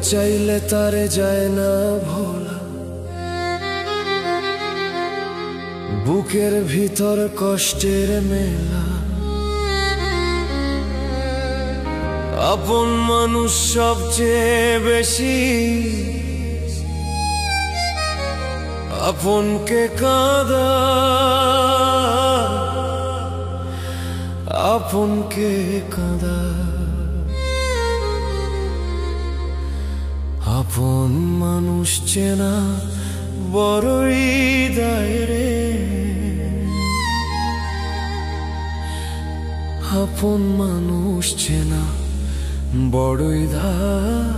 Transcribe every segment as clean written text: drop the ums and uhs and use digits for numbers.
চাইলে তারে যায় না ভোলা, বুকের ভিতর কষ্টের মেলা। আপন মানুষ সবচেয়ে বেশি আপনকে কাঁদায়, আপনকে কাঁদায়। আপন মানুষ চেনা বড়ই দায় রে, আপন মানুষ চেনা বড়ই দায়।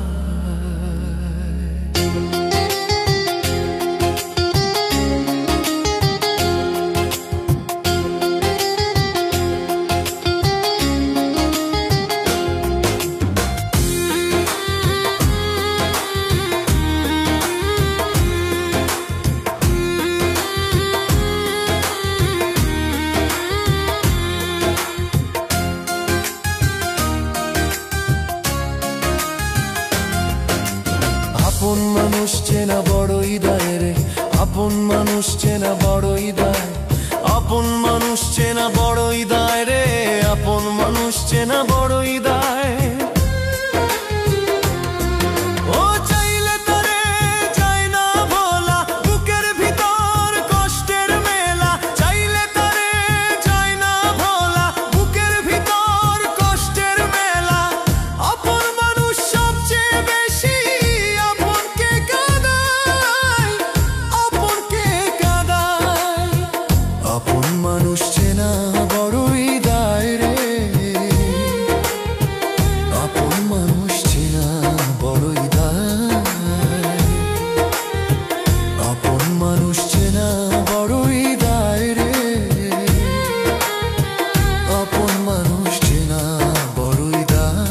আপন মানুষ চেনা বড়ই দায় রে, আপন মানুষ চেনা বড়ই দায়, আপন মানুষ চেনা বড়ই দায় রে, আপন মানুষ চেনা বড়ই দায়। ও চাইলে তারে যায় না ভোলা, বুকের ভিতর কষ্টের মেলা। চাইলে তারে যায় না ভোলা, বুকের ভিতর কষ্টের মেলা। আপন মানুষ সবচেয়ে বেশি আপনকে কাঁদায়, আপনকে কাঁদায়। আপন মানুষ চেনা বড়ই দায় রে, আপন মানুষ চেনা বড়ই দায়, আপন মানুষ চেনা বড়ই দায় রে, আপন মানুষ চেনা বড়ই দায়।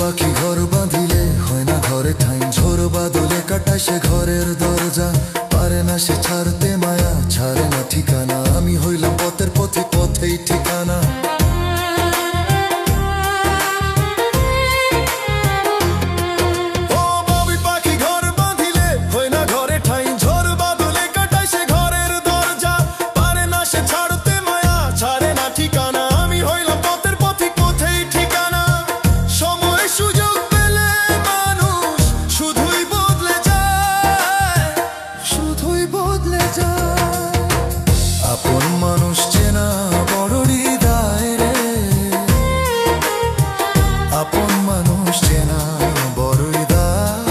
পাখি ঘর বাঁধিলে হয় না ঘরে ঠাই, ঝোড় বাদলে কাটায় সে ঘরের দরজা। পারে না সে ছাড়তে মায়া, ছাড়ে না ঠিকানা। আমি হইলাম পথের পথে, পথেই ঠিকানা। আপন মানুষ চেনা বড়ই দায় রে, আপন মানুষ চেনা বড়ই দায়,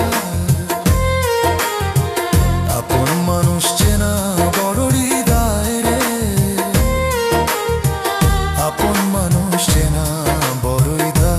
আপন মানুষ চেনা বড়ই দায় রে, আপন মানুষ চেনা বড়ই দায়।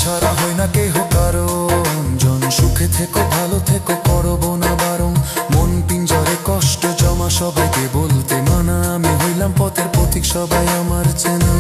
ছাড়া হয় না কেহ কারণ, জন সুখে থেকো ভালো থেকো করবো না বারণ। মন পিঞ্জরে কষ্ট জমা সবাইকে বলতে মানা, আমি হইলাম পথের পথিক সবাই আমার চেনা।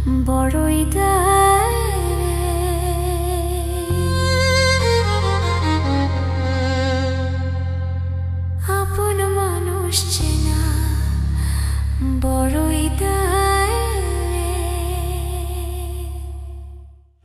বড়ই দায় আপন মানুষ।